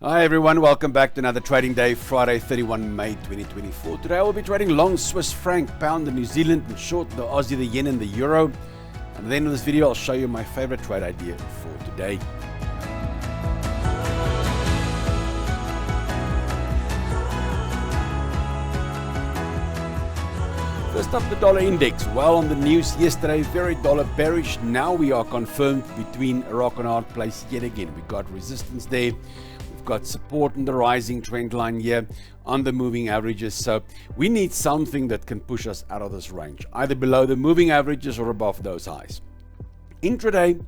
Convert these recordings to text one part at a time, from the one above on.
Hi everyone, welcome back to another trading day, Friday 31 May 2024. Today I will be trading long Swiss franc, pound, and New Zealand, and short the Aussie, the yen, and the euro. And at the end of this video, I'll show you my favorite trade idea for today. First up, the dollar index. Well, on the news yesterday, very dollar bearish. Now we are confirmed between a rock and a hard place yet again. We got resistance there. We've got support in the rising trend line here on the moving averages. So we need something that can push us out of this range, either below the moving averages or above those highs. Intraday,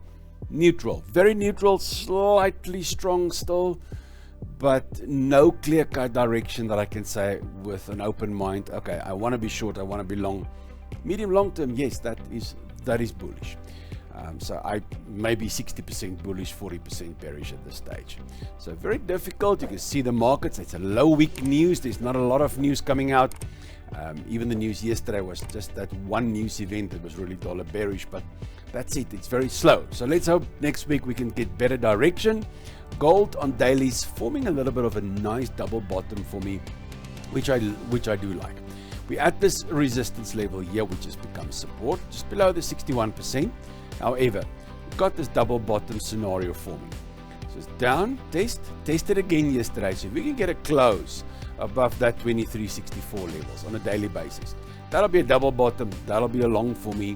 neutral. Very neutral, slightly strong still, but no clear-cut direction that I can say with an open mind. Okay, I want to be short, I want to be long. Medium long term, yes, that is bullish. So I maybe 60% bullish, 40% bearish at this stage. So very difficult. You can see the markets. It's a low week news. There's not a lot of news coming out. Even the news yesterday was just that one news event that was really dollar bearish, but that's it. It's very slow. So let's hope next week we can get better direction. Gold on dailies forming a little bit of a nice double bottom for me, which I do like. We're at this resistance level here, which has become support, just below the 61%. However, we've got this double bottom scenario forming. So it's down, tested again yesterday. So if we can get a close above that 2364 levels on a daily basis, that'll be a double bottom. That'll be a long for me,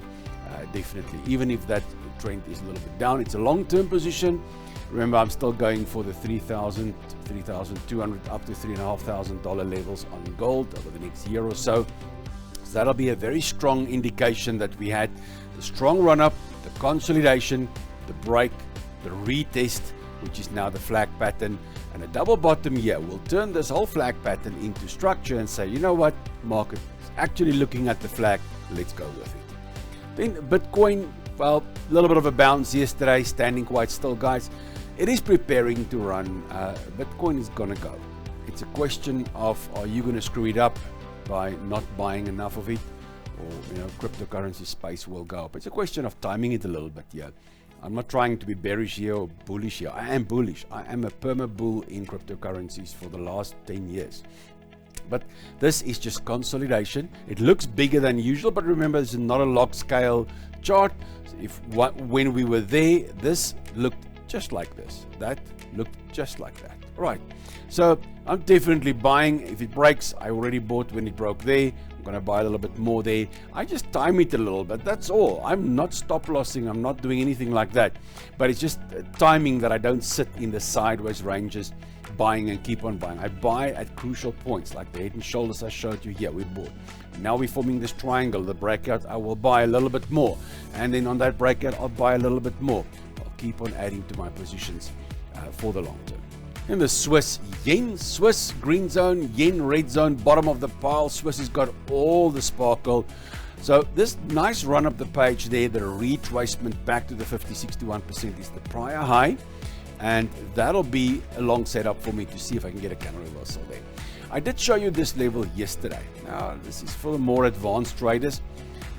definitely. Even if that trend is a little bit down, it's a long-term position. Remember, I'm still going for the 3,000, 3,200 up to $3,500 levels on gold over the next year or so. So that'll be a very strong indication that we had the strong run-up, the consolidation, the break, the retest, which is now the flag pattern, and a double bottom here will turn this whole flag pattern into structure and say, you know what, market is actually looking at the flag, let's go with it. Then Bitcoin, well, a little bit of a bounce yesterday, standing quite still, guys. It is preparing to run. Bitcoin is gonna go. It's a question of, are you gonna screw it up by not buying enough of it, or cryptocurrency space will go up. It's a question of timing it a little bit here. I'm not trying to be bearish here or bullish here. I am bullish. I am a perma bull in cryptocurrencies for the last 10 years. But this is just consolidation. It looks bigger than usual, but remember, this is not a log scale chart. So when we were there, this looked just like this. That looked just like that. Right. So I'm definitely buying. If it breaks, I already bought when it broke there. I'm going to buy a little bit more there. I just time it a little bit. That's all. I'm not stop lossing. I'm not doing anything like that. But it's just timing that I don't sit in the sideways ranges buying and keep on buying. I buy at crucial points, like the head and shoulders I showed you here. We bought. Now we're forming this triangle, the breakout. I will buy a little bit more. And then on that breakout, I'll buy a little bit more. I'll keep on adding to my positions for the long term. In the Swiss yen, Swiss green zone, yen red zone, bottom of the pile. Swiss has got all the sparkle. So this nice run up the page there, the retracement back to the 50-61% is the prior high. And that'll be a long setup for me to see if I can get a counter reversal there. I did show you this level yesterday. Now this is for the more advanced traders.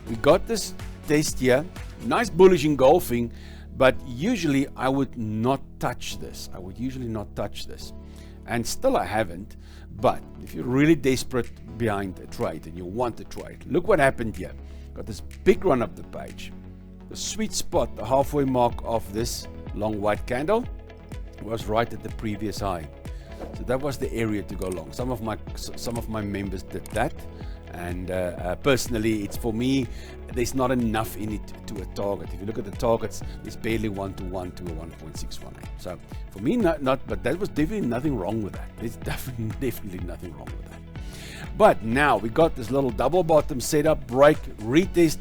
We got this test here, nice bullish engulfing. But usually I would not touch this. I would usually not touch this. And still I haven't. But if you're really desperate behind a trade and you want to trade, look what happened here. Got this big run up the page. The sweet spot, the halfway mark of this long white candle was right at the previous high. So that was the area to go long. Some of my members did that. And personally, it's for me, there's not enough in it to a target. If you look at the targets, there's barely 1-to-1 to a 1.618. So for me, not, but that was definitely nothing wrong with that. There's definitely nothing wrong with that. But now we got this little double bottom setup, break, retest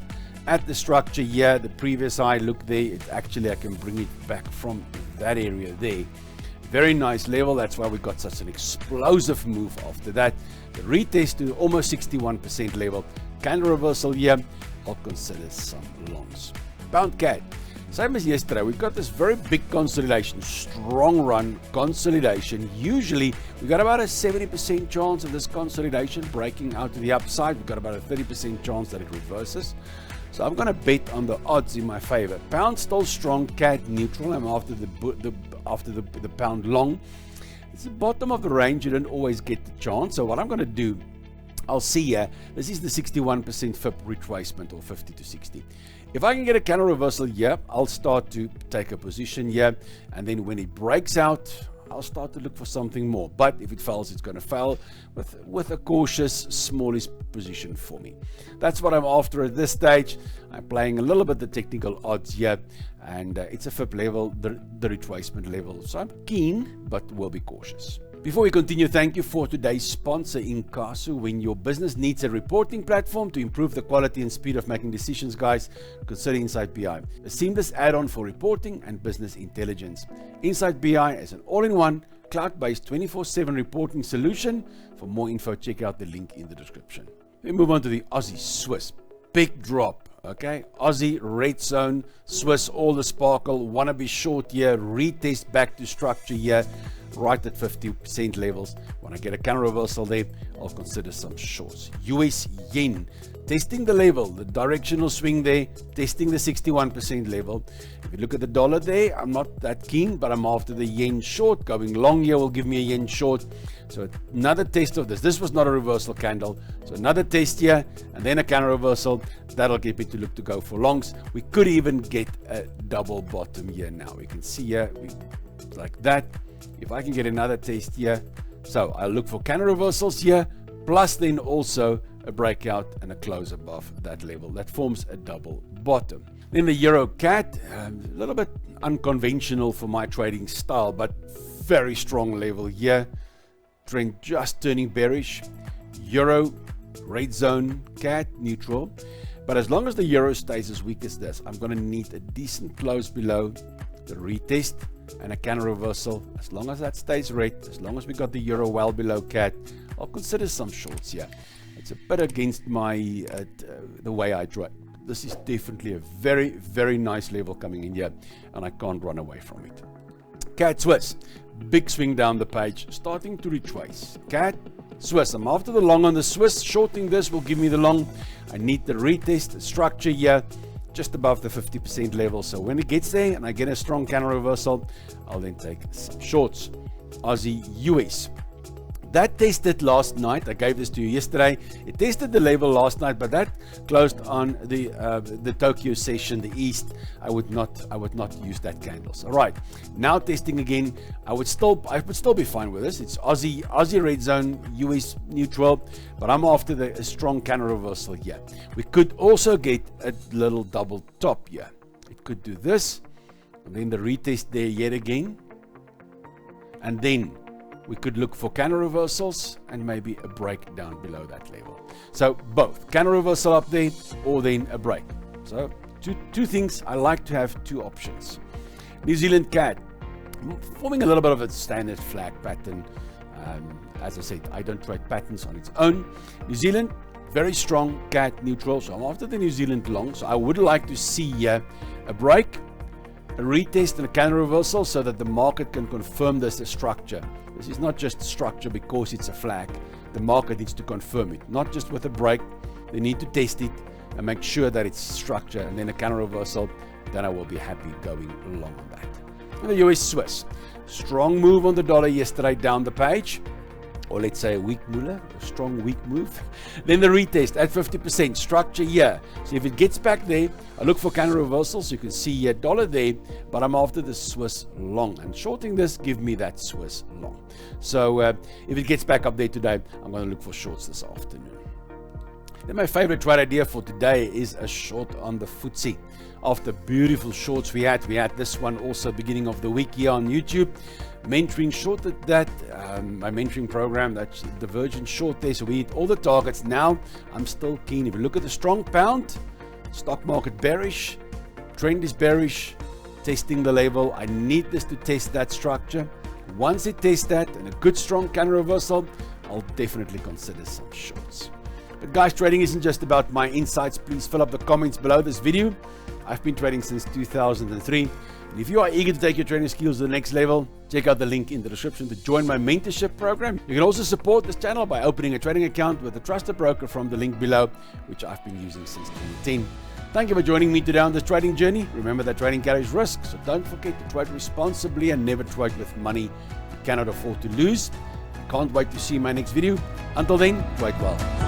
at the structure here. The previous high, look there. It's actually, I can bring it back from that area there. Very nice level. That's why we got such an explosive move after that. The retest to almost 61% level. Candle reversal here. I'll consider some longs. Pound CAD. Same as yesterday. We've got this very big consolidation. Strong run consolidation. Usually we got about a 70% chance of this consolidation breaking out to the upside. We've got about a 30% chance that it reverses. So I'm going to bet on the odds in my favor. Pound still strong, CAD neutral. I'm after the pound long. It's the bottom of the range. You don't always get the chance. So what I'm going to do, I'll see here, this is the 61% FIB retracement, or 50 to 60. If I can get a candle reversal here, I'll start to take a position here, and then when it breaks out, I'll start to look for something more. But if it fails, it's going to fail with a cautious, smallish position for me. That's what I'm after at this stage. I'm playing a little bit the technical odds here, and it's a FIB level, the retracement level. So I'm keen, but will be cautious. Before we continue, thank you for today's sponsor, Incasso. When your business needs a reporting platform to improve the quality and speed of making decisions, guys, consider Insight BI, a seamless add-on for reporting and business intelligence. Insight BI is an all-in-one, cloud-based 24/7 reporting solution. For more info, check out the link in the description. We move on to the Aussie Swiss. Big drop. Okay, Aussie red zone, Swiss all the sparkle, wanna be short here, retest back to structure here, right at 50% levels. When I get a counter reversal there, I'll consider some shorts. US yen, testing the level, the directional swing there, testing the 61% level. If you look at the dollar there, I'm not that keen, but I'm after the yen short. Going long here will give me a yen short. So another test of this. This was not a reversal candle. So another test here, and then a counter reversal. That'll get me to look to go for longs. We could even get a double bottom here now. We can see here, like that. If I can get another test here, so I'll look for counter reversals here, plus then also a breakout and a close above that level. That forms a double bottom. Then the Euro CAD, a little bit unconventional for my trading style, but very strong level here. Trend just turning bearish. Euro, red zone, CAD, neutral. But as long as the Euro stays as weak as this, I'm going to need a decent close below the retest and a counter reversal. As long as that stays red, as long as we got the Euro well below CAD, I'll consider some shorts here. It's a bit against my the way I trade. This is definitely a very, very nice level coming in here, and I can't run away from it. CAD Swiss, big swing down the page, starting to retrace. CAD Swiss, I'm after the long on the Swiss. Shorting this will give me the long. I need the retest, the structure here, just above the 50% level. So when it gets there and I get a strong counter reversal, I'll then take some shorts. Aussie US. That tested last night. I gave this to you yesterday. It tested the level last night, but that closed on the Tokyo session, the East. I would not use that candles. All right, now testing again. I would still be fine with this. It's Aussie red zone, US neutral, but I'm after a strong counter reversal here. We could also get a little double top here. It could do this, and then the retest there yet again, and then we could look for counter reversals and maybe a break down below that level. So both counter reversal up there or then a break. So two things. I like to have two options. New Zealand CAD, forming a little bit of a standard flag pattern. As I said, I don't trade patterns on its own. New Zealand, very strong CAD neutral. So I'm after the New Zealand long. So I would like to see a break, a retest and a counter reversal so that the market can confirm this as structure. This is not just structure because it's a flag. The market needs to confirm it, not just with a break. They need to test it and make sure that it's structure, and then a counter reversal. Then I will be happy going along on that. And the US Swiss, strong move on the dollar yesterday down the page, or let's say a weak moolah, a strong weak move. Then the retest at 50%, structure here. So if it gets back there, I look for counter reversals. You can see a dollar there, but I'm after the Swiss long, and shorting this give me that Swiss long. So if it gets back up there today, I'm going to look for shorts this afternoon. Then my favorite trade idea for today is a short on the FTSE. After beautiful shorts we had this one also beginning of the week here on YouTube. Mentoring shorted that, my mentoring program, that's divergent short there, so we hit all the targets. Now I'm still keen. If you look at the strong pound, stock market bearish, trend is bearish, testing the level. I need this to test that structure. Once it tests that and a good strong counter reversal, I'll definitely consider some shorts. But guys, trading isn't just about my insights. Please fill up the comments below this video. I've been trading since 2003. And if you are eager to take your trading skills to the next level, check out the link in the description to join my mentorship program. You can also support this channel by opening a trading account with a trusted broker from the link below, which I've been using since 2010. Thank you for joining me today on this trading journey. Remember that trading carries risk, so don't forget to trade responsibly and never trade with money you cannot afford to lose. Can't wait to see my next video. Until then, wait well.